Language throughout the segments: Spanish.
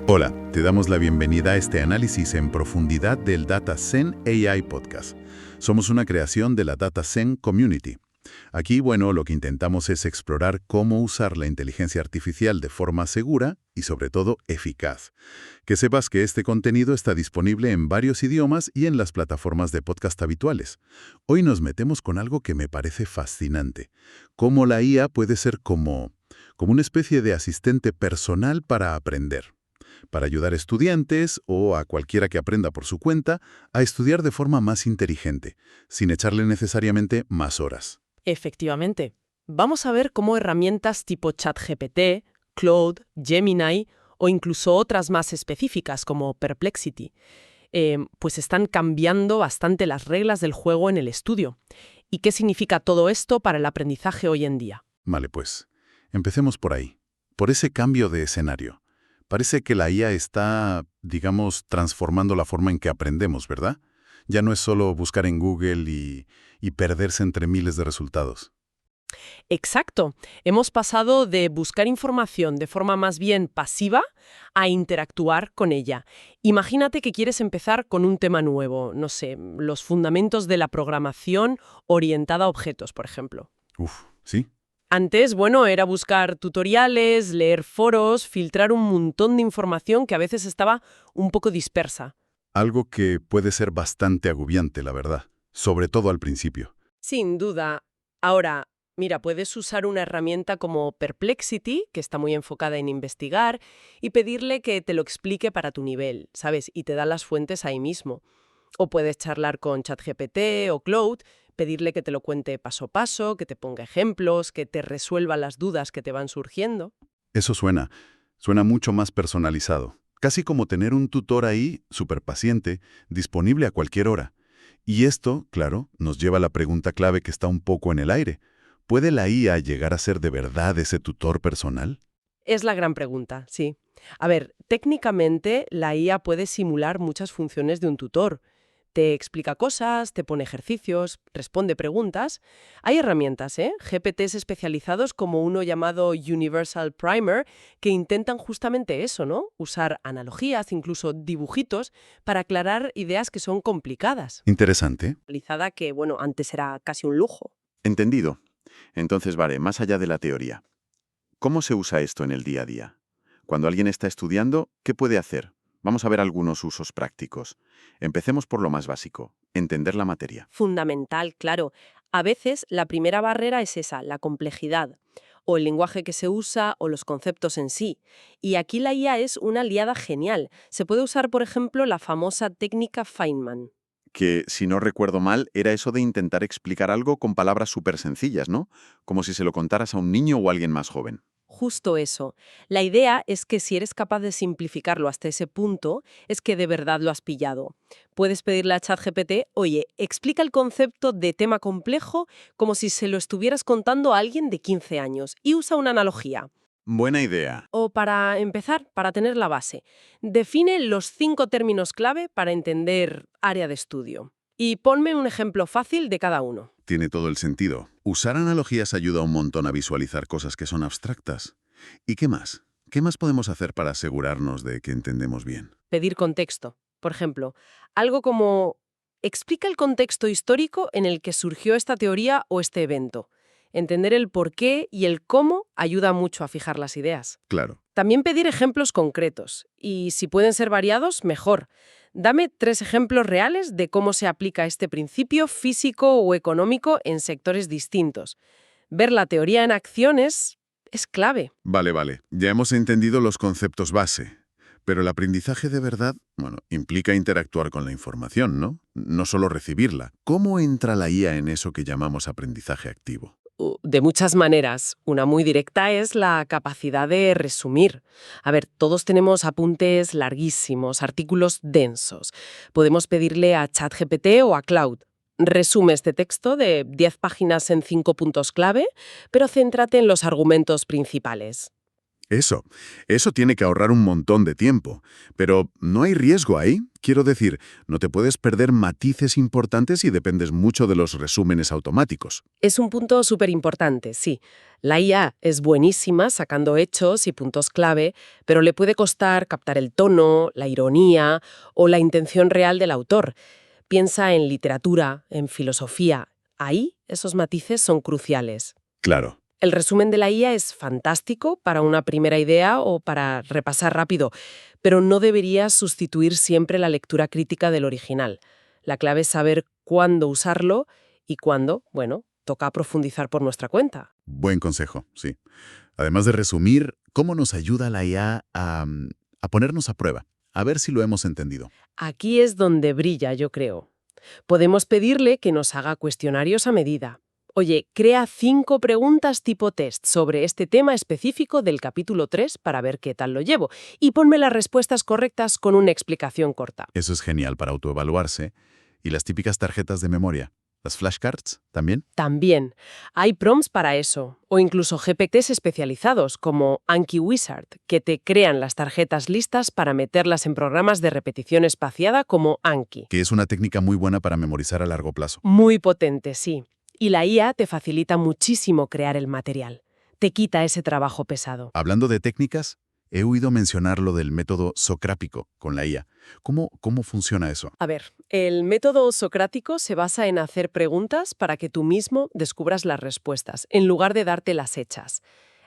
Hola, te damos la bienvenida a este análisis en profundidad del DataZen AI Podcast. Somos una creación de la DataZen Community. Aquí, lo que intentamos es explorar cómo usar la inteligencia artificial de forma segura y, sobre todo, eficaz. Que sepas que este contenido está disponible en varios idiomas y en las plataformas de podcast habituales. Hoy nos metemos con algo que me parece fascinante. Cómo la IA puede ser como una especie de asistente personal para aprender. Para ayudar a estudiantes o a cualquiera que aprenda por su cuenta a estudiar de forma más inteligente, sin echarle necesariamente más horas. Efectivamente. Vamos a ver cómo herramientas tipo ChatGPT, Claude, Gemini o incluso otras más específicas como Perplexity, pues están cambiando bastante las reglas del juego en el estudio. ¿Y qué significa todo esto para el aprendizaje hoy en día? Vale, pues, empecemos por ahí, por ese cambio de escenario. Parece que la IA está, transformando la forma en que aprendemos, ¿verdad? Ya no es solo buscar en Google y perderse entre miles de resultados. Exacto. Hemos pasado de buscar información de forma más bien pasiva a interactuar con ella. Imagínate que quieres empezar con un tema nuevo, no sé, los fundamentos de la programación orientada a objetos, por ejemplo. ¿Sí? Antes, era buscar tutoriales, leer foros, filtrar un montón de información que a veces estaba un poco dispersa. Algo que puede ser bastante agobiante, la verdad, sobre todo al principio. Sin duda. Ahora, mira, puedes usar una herramienta como Perplexity, que está muy enfocada en investigar, y pedirle que te lo explique para tu nivel, ¿sabes? Y te da las fuentes ahí mismo. O puedes charlar con ChatGPT o Claude, pedirle que te lo cuente paso a paso, que te ponga ejemplos, que te resuelva las dudas que te van surgiendo. Eso suena mucho más personalizado. Casi como tener un tutor ahí, súper paciente, disponible a cualquier hora. Y esto, claro, nos lleva a la pregunta clave que está un poco en el aire. ¿Puede la IA llegar a ser de verdad ese tutor personal? Es la gran pregunta, sí. A ver, técnicamente la IA puede simular muchas funciones de un tutor. Te explica cosas, te pone ejercicios, responde preguntas. Hay herramientas, GPTs especializados como uno llamado Universal Primer, que intentan justamente eso, ¿no? Usar analogías, incluso dibujitos, para aclarar ideas que son complicadas. Interesante. Realizada que, antes era casi un lujo. Entendido. Entonces, vale, más allá de la teoría, ¿cómo se usa esto en el día a día? Cuando alguien está estudiando, ¿qué puede hacer? Vamos a ver algunos usos prácticos. Empecemos por lo más básico, entender la materia. Fundamental, claro. A veces la primera barrera es esa, la complejidad, o el lenguaje que se usa o los conceptos en sí. Y aquí la IA es una aliada genial. Se puede usar, por ejemplo, la famosa técnica Feynman. Que, si no recuerdo mal, era eso de intentar explicar algo con palabras súper sencillas, ¿no? Como si se lo contaras a un niño o a alguien más joven. Justo eso. La idea es que si eres capaz de simplificarlo hasta ese punto, es que de verdad lo has pillado. Puedes pedirle a ChatGPT, oye, explica el concepto de tema complejo como si se lo estuvieras contando a alguien de 15 años y usa una analogía. Buena idea. O para empezar, para tener la base, define los 5 términos clave para entender área de estudio. Y ponme un ejemplo fácil de cada uno. Tiene todo el sentido. Usar analogías ayuda un montón a visualizar cosas que son abstractas. ¿Y qué más? ¿Qué más podemos hacer para asegurarnos de que entendemos bien? Pedir contexto. Por ejemplo, algo como explica el contexto histórico en el que surgió esta teoría o este evento. Entender el por qué y el cómo ayuda mucho a fijar las ideas. Claro. También pedir ejemplos concretos. Y si pueden ser variados, mejor. Dame 3 ejemplos reales de cómo se aplica este principio físico o económico en sectores distintos. Ver la teoría en acciones es clave. Vale. Ya hemos entendido los conceptos base. Pero el aprendizaje de verdad, implica interactuar con la información, ¿no? No solo recibirla. ¿Cómo entra la IA en eso que llamamos aprendizaje activo? De muchas maneras. Una muy directa es la capacidad de resumir. A ver, todos tenemos apuntes larguísimos, artículos densos. Podemos pedirle a ChatGPT o a Claude. Resume este texto de 10 páginas en 5 puntos clave, pero céntrate en los argumentos principales. Eso tiene que ahorrar un montón de tiempo. Pero ¿no hay riesgo ahí? Quiero decir, no te puedes perder matices importantes y dependes mucho de los resúmenes automáticos. Es un punto súper importante, sí. La IA es buenísima sacando hechos y puntos clave, pero le puede costar captar el tono, la ironía o la intención real del autor. Piensa en literatura, en filosofía. Ahí esos matices son cruciales. Claro. El resumen de la IA es fantástico para una primera idea o para repasar rápido, pero no debería sustituir siempre la lectura crítica del original. La clave es saber cuándo usarlo y cuándo, bueno, toca profundizar por nuestra cuenta. Buen consejo, sí. Además de resumir, ¿cómo nos ayuda la IA a ponernos a prueba? A ver si lo hemos entendido. Aquí es donde brilla, yo creo. Podemos pedirle que nos haga cuestionarios a medida. Oye, crea 5 preguntas tipo test sobre este tema específico del capítulo 3 para ver qué tal lo llevo y ponme las respuestas correctas con una explicación corta. Eso es genial para autoevaluarse. ¿Y las típicas tarjetas de memoria? ¿Las flashcards también? También hay prompts para eso, o incluso GPTs especializados como Anki Wizard, que te crean las tarjetas listas para meterlas en programas de repetición espaciada como Anki. Que es una técnica muy buena para memorizar a largo plazo. Muy potente, sí. Y la IA te facilita muchísimo crear el material. Te quita ese trabajo pesado. Hablando de técnicas, he oído mencionar lo del método socrático con la IA. ¿Cómo funciona eso? A ver, el método socrático se basa en hacer preguntas para que tú mismo descubras las respuestas, en lugar de darte las hechas.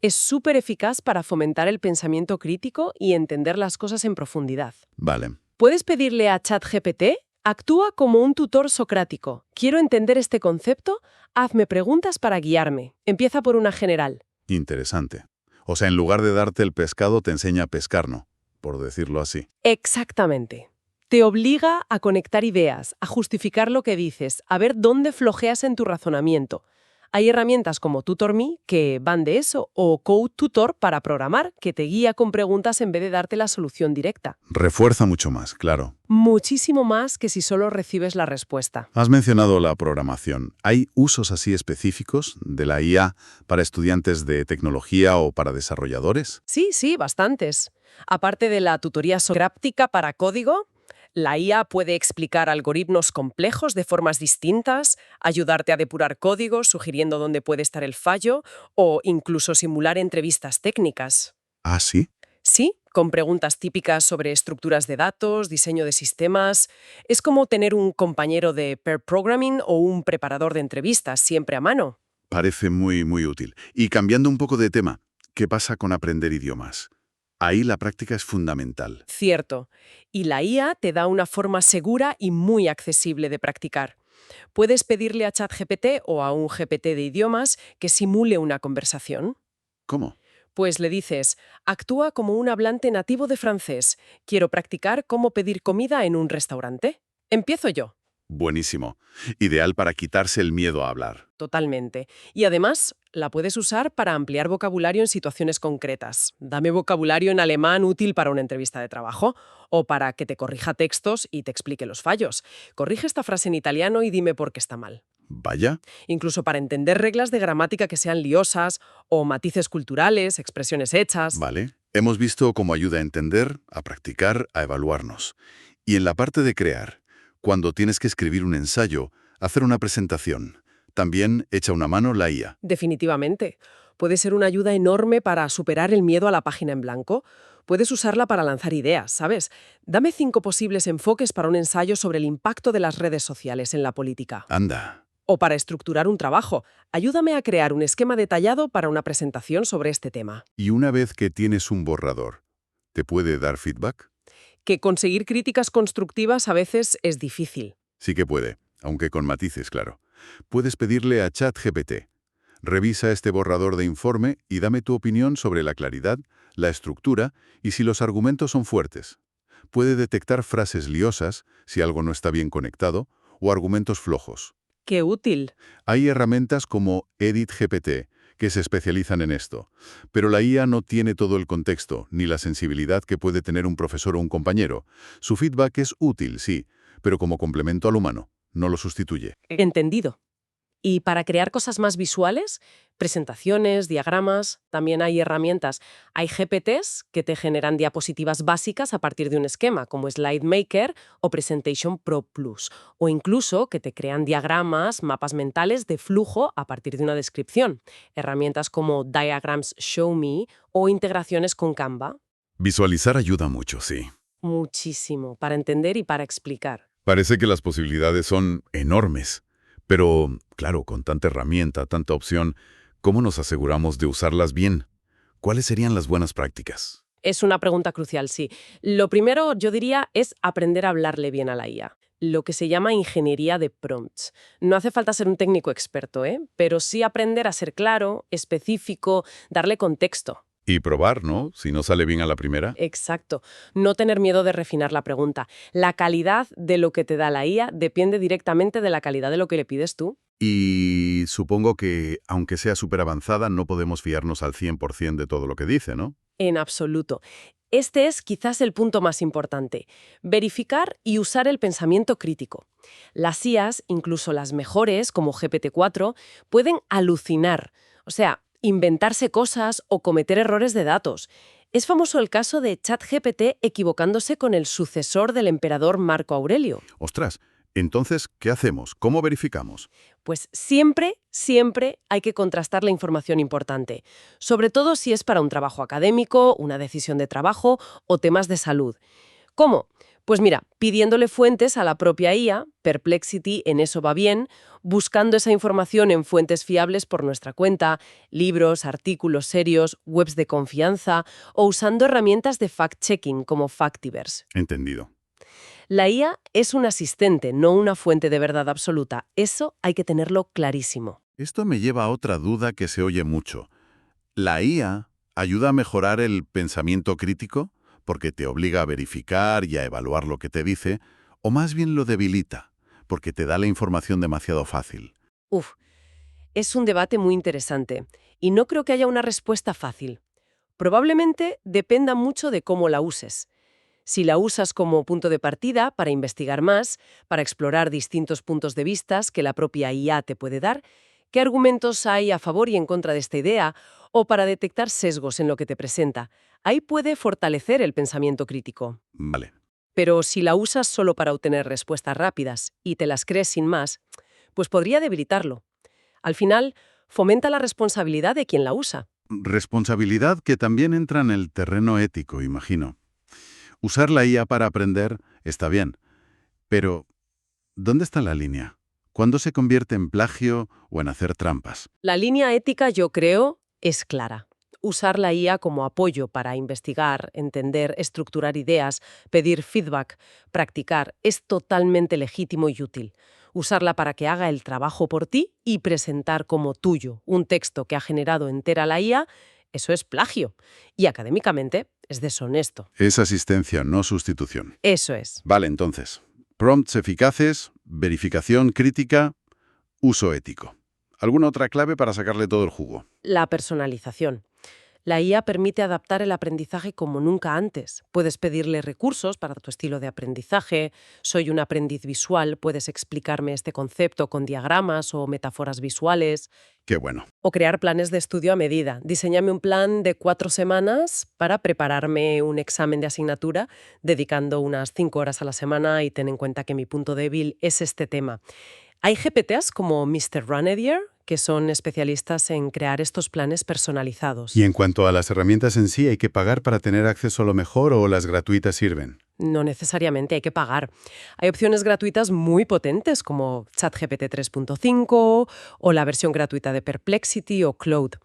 Es súper eficaz para fomentar el pensamiento crítico y entender las cosas en profundidad. Vale. Puedes pedirle a ChatGPT: actúa como un tutor socrático. Quiero entender este concepto, hazme preguntas para guiarme. Empieza por una general. Interesante. O sea, en lugar de darte el pescado, te enseña a pescar, ¿no? Por decirlo así. Exactamente. Te obliga a conectar ideas, a justificar lo que dices, a ver dónde flojeas en tu razonamiento. Hay herramientas como TutorMe que van de eso, o Code Tutor para programar, que te guía con preguntas en vez de darte la solución directa. Refuerza mucho más, claro. Muchísimo más que si solo recibes la respuesta. Has mencionado la programación. ¿Hay usos así específicos de la IA para estudiantes de tecnología o para desarrolladores? Sí, bastantes. Aparte de la tutoría socrática para código, la IA puede explicar algoritmos complejos de formas distintas, ayudarte a depurar código, sugiriendo dónde puede estar el fallo, o incluso simular entrevistas técnicas. ¿Ah, sí? Sí, con preguntas típicas sobre estructuras de datos, diseño de sistemas. Es como tener un compañero de pair programming o un preparador de entrevistas siempre a mano. Parece muy, muy útil. Y cambiando un poco de tema, ¿qué pasa con aprender idiomas? Ahí la práctica es fundamental. Cierto. Y la IA te da una forma segura y muy accesible de practicar. Puedes pedirle a ChatGPT o a un GPT de idiomas que simule una conversación. ¿Cómo? Pues le dices: actúa como un hablante nativo de francés. Quiero practicar cómo pedir comida en un restaurante. Empiezo yo. Buenísimo. Ideal para quitarse el miedo a hablar. Totalmente. Y además, la puedes usar para ampliar vocabulario en situaciones concretas. Dame vocabulario en alemán útil para una entrevista de trabajo, o para que te corrija textos y te explique los fallos. Corrige esta frase en italiano y dime por qué está mal. Vaya. Incluso para entender reglas de gramática que sean liosas, o matices culturales, expresiones hechas. Vale. Hemos visto cómo ayuda a entender, a practicar, a evaluarnos. Y en la parte de crear, cuando tienes que escribir un ensayo, hacer una presentación, también echa una mano la IA. Definitivamente. Puede ser una ayuda enorme para superar el miedo a la página en blanco. Puedes usarla para lanzar ideas, ¿sabes? Dame 5 posibles enfoques para un ensayo sobre el impacto de las redes sociales en la política. Anda. O para estructurar un trabajo. Ayúdame a crear un esquema detallado para una presentación sobre este tema. Y una vez que tienes un borrador, ¿te puede dar feedback? Que conseguir críticas constructivas a veces es difícil. Sí que puede, aunque con matices, claro. Puedes pedirle a ChatGPT: revisa este borrador de informe y dame tu opinión sobre la claridad, la estructura y si los argumentos son fuertes. Puede detectar frases liosas, si algo no está bien conectado, o argumentos flojos. ¡Qué útil! Hay herramientas como EditGPT que se especializan en esto, pero la IA no tiene todo el contexto ni la sensibilidad que puede tener un profesor o un compañero. Su feedback es útil, sí, pero como complemento al humano, no lo sustituye. Entendido. Y para crear cosas más visuales, presentaciones, diagramas, también hay herramientas. Hay GPTs que te generan diapositivas básicas a partir de un esquema, como SlideMaker o Presentation Pro Plus, o incluso que te crean diagramas, mapas mentales de flujo a partir de una descripción. Herramientas como Diagrams Show Me o integraciones con Canva. Visualizar ayuda mucho, sí. Muchísimo, para entender y para explicar. Parece que las posibilidades son enormes. Pero, claro, con tanta herramienta, tanta opción, ¿cómo nos aseguramos de usarlas bien? ¿Cuáles serían las buenas prácticas? Es una pregunta crucial, sí. Lo primero, yo diría, es aprender a hablarle bien a la IA. Lo que se llama ingeniería de prompts. No hace falta ser un técnico experto, pero sí aprender a ser claro, específico, darle contexto. Y probar, ¿no? Si no sale bien a la primera. Exacto. No tener miedo de refinar la pregunta. La calidad de lo que te da la IA depende directamente de la calidad de lo que le pides tú. Y supongo que, aunque sea súper avanzada, no podemos fiarnos al 100% de todo lo que dice, ¿no? En absoluto. Este es quizás el punto más importante. Verificar y usar el pensamiento crítico. Las IAs, incluso las mejores, como GPT-4, pueden alucinar. O sea, inventarse cosas o cometer errores de datos. Es famoso el caso de ChatGPT equivocándose con el sucesor del emperador Marco Aurelio. Ostras, entonces, ¿qué hacemos? ¿Cómo verificamos? Pues siempre hay que contrastar la información importante, sobre todo si es para un trabajo académico, una decisión de trabajo o temas de salud. ¿Cómo? Pues mira, pidiéndole fuentes a la propia IA, Perplexity en eso va bien, buscando esa información en fuentes fiables por nuestra cuenta, libros, artículos serios, webs de confianza o usando herramientas de fact-checking como Factiverse. Entendido. La IA es un asistente, no una fuente de verdad absoluta. Eso hay que tenerlo clarísimo. Esto me lleva a otra duda que se oye mucho. ¿La IA ayuda a mejorar el pensamiento crítico porque te obliga a verificar y a evaluar lo que te dice, o más bien lo debilita porque te da la información demasiado fácil? Es un debate muy interesante y no creo que haya una respuesta fácil. Probablemente dependa mucho de cómo la uses. Si la usas como punto de partida para investigar más, para explorar distintos puntos de vista que la propia IA te puede dar, qué argumentos hay a favor y en contra de esta idea, o para detectar sesgos en lo que te presenta, ahí puede fortalecer el pensamiento crítico. Vale. Pero si la usas solo para obtener respuestas rápidas y te las crees sin más, pues podría debilitarlo. Al final, fomenta la responsabilidad de quien la usa. Responsabilidad que también entra en el terreno ético, imagino. Usar la IA para aprender está bien, pero ¿dónde está la línea? ¿Cuándo se convierte en plagio o en hacer trampas? La línea ética, yo creo, es clara. Usar la IA como apoyo para investigar, entender, estructurar ideas, pedir feedback, practicar, es totalmente legítimo y útil. Usarla para que haga el trabajo por ti y presentar como tuyo un texto que ha generado entera la IA, eso es plagio. Y académicamente es deshonesto. Es asistencia, no sustitución. Eso es. Vale, entonces. Prompts eficaces, verificación crítica, uso ético. ¿Alguna otra clave para sacarle todo el jugo? La personalización. La IA permite adaptar el aprendizaje como nunca antes. Puedes pedirle recursos para tu estilo de aprendizaje. Soy un aprendiz visual, puedes explicarme este concepto con diagramas o metáforas visuales. Qué bueno. O crear planes de estudio a medida. Diseñame un plan de 4 semanas para prepararme un examen de asignatura, dedicando unas 5 horas a la semana y ten en cuenta que mi punto débil es este tema. Hay GPTs como Mr. Runedier, que son especialistas en crear estos planes personalizados. Y en cuanto a las herramientas en sí, ¿hay que pagar para tener acceso a lo mejor o las gratuitas sirven? No necesariamente hay que pagar. Hay opciones gratuitas muy potentes como ChatGPT 3.5 o la versión gratuita de Perplexity o Claude.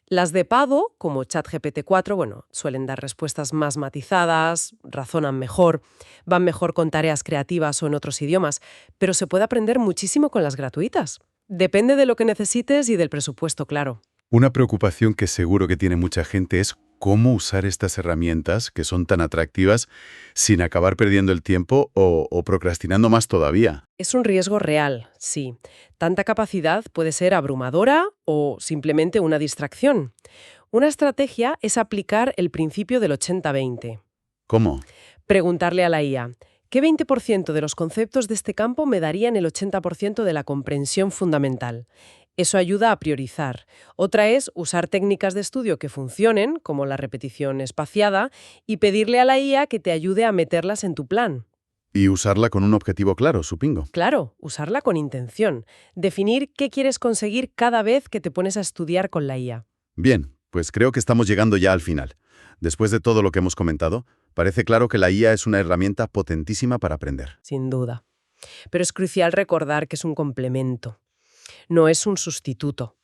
Las de pago, como ChatGPT 4, suelen dar respuestas más matizadas, razonan mejor, van mejor con tareas creativas o en otros idiomas, pero se puede aprender muchísimo con las gratuitas. Depende de lo que necesites y del presupuesto, claro. Una preocupación que seguro que tiene mucha gente es cómo usar estas herramientas que son tan atractivas sin acabar perdiendo el tiempo o procrastinando más todavía. Es un riesgo real, sí. Tanta capacidad puede ser abrumadora o simplemente una distracción. Una estrategia es aplicar el principio del 80-20. ¿Cómo? Preguntarle a la IA, ¿Qué 20% de los conceptos de este campo me darían el 80% de la comprensión fundamental? Eso ayuda a priorizar. Otra es usar técnicas de estudio que funcionen, como la repetición espaciada, y pedirle a la IA que te ayude a meterlas en tu plan. Y usarla con un objetivo claro, supongo. Claro, usarla con intención. Definir qué quieres conseguir cada vez que te pones a estudiar con la IA. Bien, pues creo que estamos llegando ya al final. Después de todo lo que hemos comentado, parece claro que la IA es una herramienta potentísima para aprender. Sin duda. Pero es crucial recordar que es un complemento. No es un sustituto.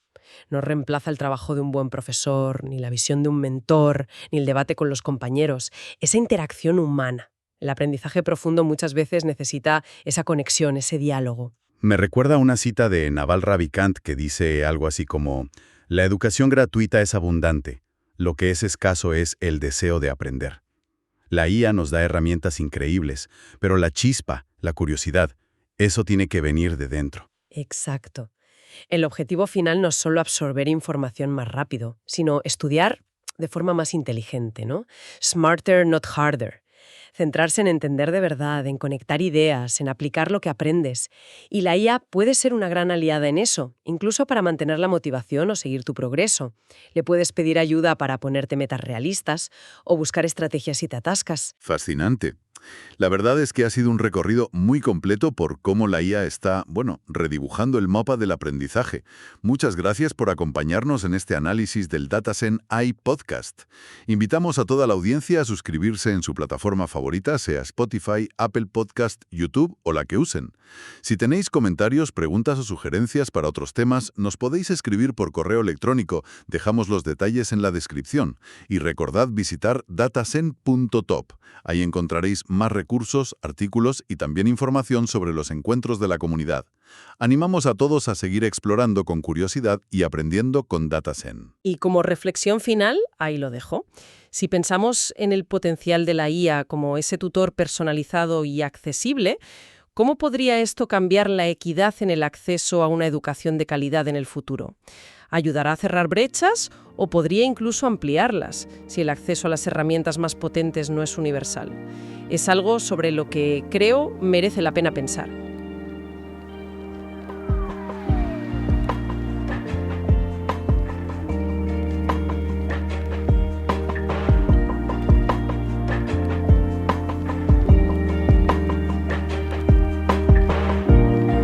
No reemplaza el trabajo de un buen profesor, ni la visión de un mentor, ni el debate con los compañeros. Esa interacción humana. El aprendizaje profundo muchas veces necesita esa conexión, ese diálogo. Me recuerda a una cita de Naval Ravikant que dice algo así como: la educación gratuita es abundante, lo que es escaso es el deseo de aprender. La IA nos da herramientas increíbles, pero la chispa, la curiosidad, eso tiene que venir de dentro. Exacto. El objetivo final no es solo absorber información más rápido, sino estudiar de forma más inteligente, ¿no? Smarter, not harder. Centrarse en entender de verdad, en conectar ideas, en aplicar lo que aprendes. Y la IA puede ser una gran aliada en eso, incluso para mantener la motivación o seguir tu progreso. Le puedes pedir ayuda para ponerte metas realistas o buscar estrategias si te atascas. Fascinante. La verdad es que ha sido un recorrido muy completo por cómo la IA está, redibujando el mapa del aprendizaje. Muchas gracias por acompañarnos en este análisis del DataSen AI Podcast. Invitamos a toda la audiencia a suscribirse en su plataforma favorita, sea Spotify, Apple Podcast, YouTube o la que usen. Si tenéis comentarios, preguntas o sugerencias para otros temas, nos podéis escribir por correo electrónico. Dejamos los detalles en la descripción. Y recordad visitar datasen.top. Ahí encontraréis más recursos, artículos y también información sobre los encuentros de la comunidad. Animamos a todos a seguir explorando con curiosidad y aprendiendo con DataSen. Y como reflexión final, ahí lo dejo. Si pensamos en el potencial de la IA como ese tutor personalizado y accesible, ¿cómo podría esto cambiar la equidad en el acceso a una educación de calidad en el futuro? ¿Ayudará a cerrar brechas o podría incluso ampliarlas si el acceso a las herramientas más potentes no es universal? Es algo sobre lo que creo merece la pena pensar.